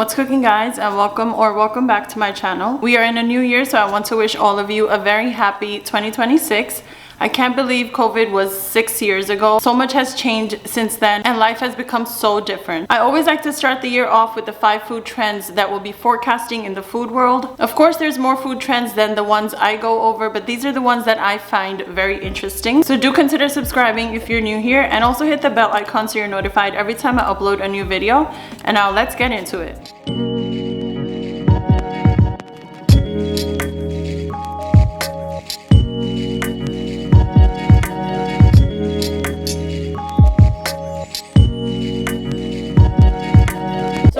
What's cooking, guys, and welcome back to my channel. We are in a new year, so I want to wish all of you a very happy 2026. I can't believe COVID was 6 years ago. So much has changed since then and life has become so different. I always like to start the year off with the 5 food trends that will be forecasting in the food world. Of course, there's more food trends than the ones I go over, but these are the ones that I find very interesting. So do consider subscribing if you're new here, and also hit the bell icon so you're notified every time I upload a new video. And now let's get into it.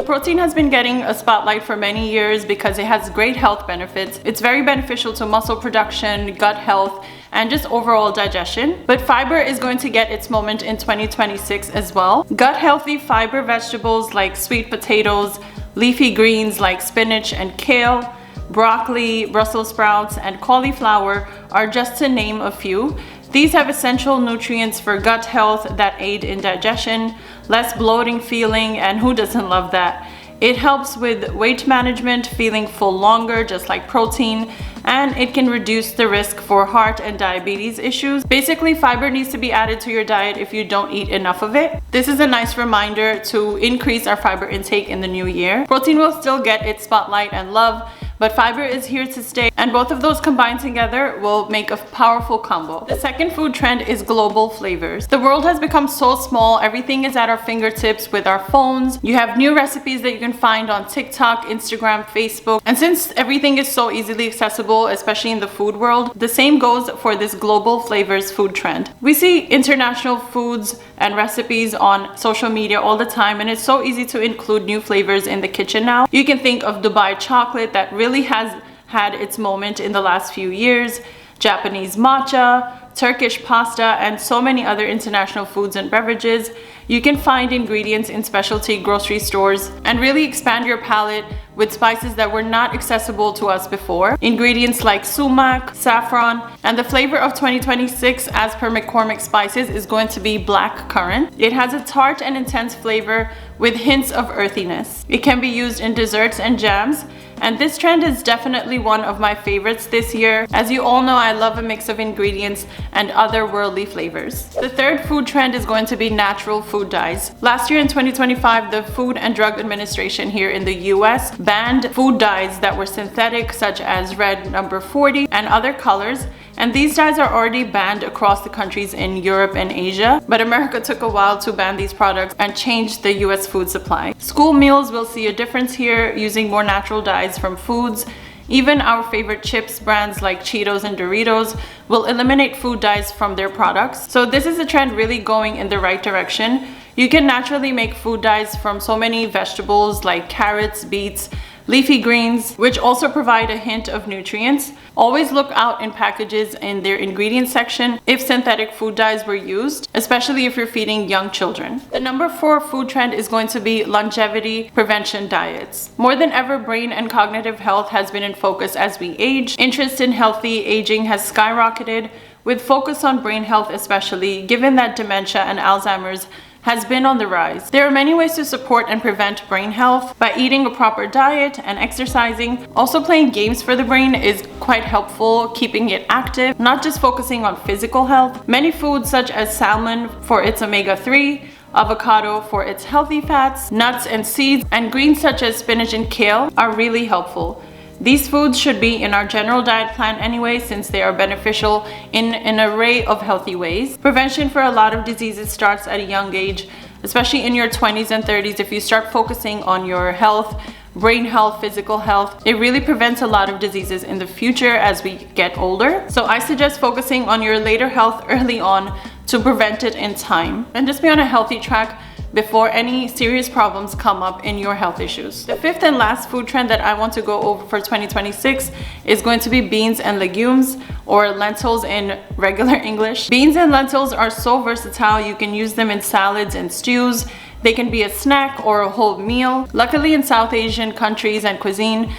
Protein has been getting a spotlight for many years because it has great health benefits. It's very beneficial to muscle production, gut health, and just overall digestion. But fiber is going to get its moment in 2026 as well. Gut healthy fiber vegetables like sweet potatoes, leafy greens like spinach and kale, broccoli, Brussels sprouts, and cauliflower are just to name a few. These have essential nutrients for gut health that aid in digestion, less bloating feeling, and who doesn't love that? It helps with weight management, feeling full longer, just like protein, and it can reduce the risk for heart and diabetes issues. Basically, fiber needs to be added to your diet if you don't eat enough of it. This is a nice reminder to increase our fiber intake in the new year. Protein will still get its spotlight and love, but fiber is here to stay, and both of those combined together will make a powerful combo. The second food trend is global flavors. The world has become so small, everything is at our fingertips with our phones. You have new recipes that you can find on TikTok, Instagram, Facebook, and since everything is so easily accessible, especially in the food world, the same goes for this global flavors food trend. We see international foods and recipes on social media all the time, and it's so easy to include new flavors in the kitchen now. You can think of Dubai chocolate that really has had its moment in the last few years, Japanese matcha, Turkish pasta, and so many other international foods and beverages. You can find ingredients in specialty grocery stores and really expand your palate with spices that were not accessible to us before. Ingredients like sumac, saffron, and the flavor of 2026, as per McCormick Spices, is going to be black currant. It has a tart and intense flavor with hints of earthiness. It can be used in desserts and jams, and this trend is definitely one of my favorites this year. As you all know, I love a mix of ingredients and other worldly flavors. The third food trend is going to be natural food dyes. Last year in 2025, the Food and Drug Administration here in the US banned food dyes that were synthetic, such as red number 40 and other colors. And these dyes are already banned across the countries in Europe and Asia, but America took a while to ban these products and change the US food supply. School meals will see a difference here, using more natural dyes from foods. Even our favorite chips brands like Cheetos and Doritos will eliminate food dyes from their products. So this is a trend really going in the right direction. You can naturally make food dyes from so many vegetables like carrots, beets, leafy greens, which also provide a hint of nutrients. Always look out in packages in their ingredients section if synthetic food dyes were used, especially if you're feeding young children. The number 4 food trend is going to be longevity prevention diets. More than ever, brain and cognitive health has been in focus as we age. Interest in healthy aging has skyrocketed, with focus on brain health especially, given that dementia and Alzheimer's has been on the rise. There are many ways to support and prevent brain health by eating a proper diet and exercising. Also, playing games for the brain is quite helpful, keeping it active, not just focusing on physical health. Many foods such as salmon for its omega-3, avocado for its healthy fats, nuts and seeds, and greens such as spinach and kale are really helpful. These foods should be in our general diet plan anyway, since they are beneficial in an array of healthy ways. Prevention for a lot of diseases starts at a young age, especially in your 20s and 30s. If you start focusing on your health, brain health, physical health, it really prevents a lot of diseases in the future as we get older. So I suggest focusing on your later health early on to prevent it in time, and just be on a healthy track before any serious problems come up in your health issues. The fifth and last food trend that I want to go over for 2026 is going to be beans and legumes, or lentils in regular English. Beans and lentils are so versatile. You can use them in salads and stews, They can be a snack or a whole meal. Luckily in South Asian countries and cuisine,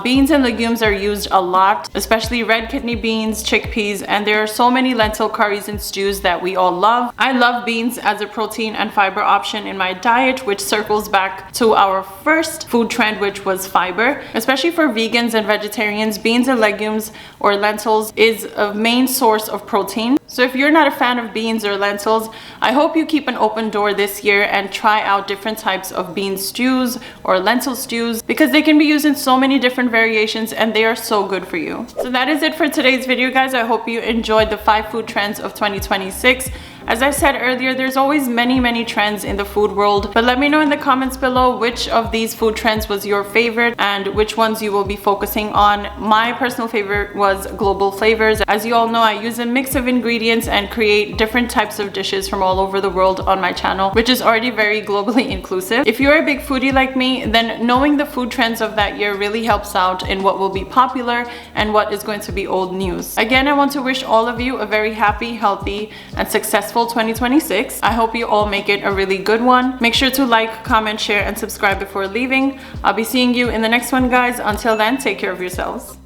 beans and legumes are used a lot, especially red kidney beans, chickpeas, and there are so many lentil curries and stews that we all love. I love beans as a protein and fiber option in my diet, which circles back to our first food trend, which was fiber. Especially for vegans and vegetarians, beans and legumes or lentils is a main source of protein. So if you're not a fan of beans or lentils, I hope you keep an open door this year and try out different types of bean stews or lentil stews, because they can be used in so many different variations and they are so good for you. So that is it for today's video, guys. I hope you enjoyed the 5 food trends of 2026. As I said earlier, there's always many trends in the food world, but let me know in the comments below which of these food trends was your favorite and which ones you will be focusing on. My personal favorite was global flavors. As you all know, I use a mix of ingredients and create different types of dishes from all over the world on my channel, which is already very globally inclusive. If you're a big foodie like me, then knowing the food trends of that year really helps out in what will be popular and what is going to be old news. Again, I want to wish all of you a very happy, healthy, and successful 2026. I hope you all make it a really good one. Make sure to like, comment, share, and subscribe before leaving. I'll be seeing you in the next one, guys. Until then, take care of yourselves.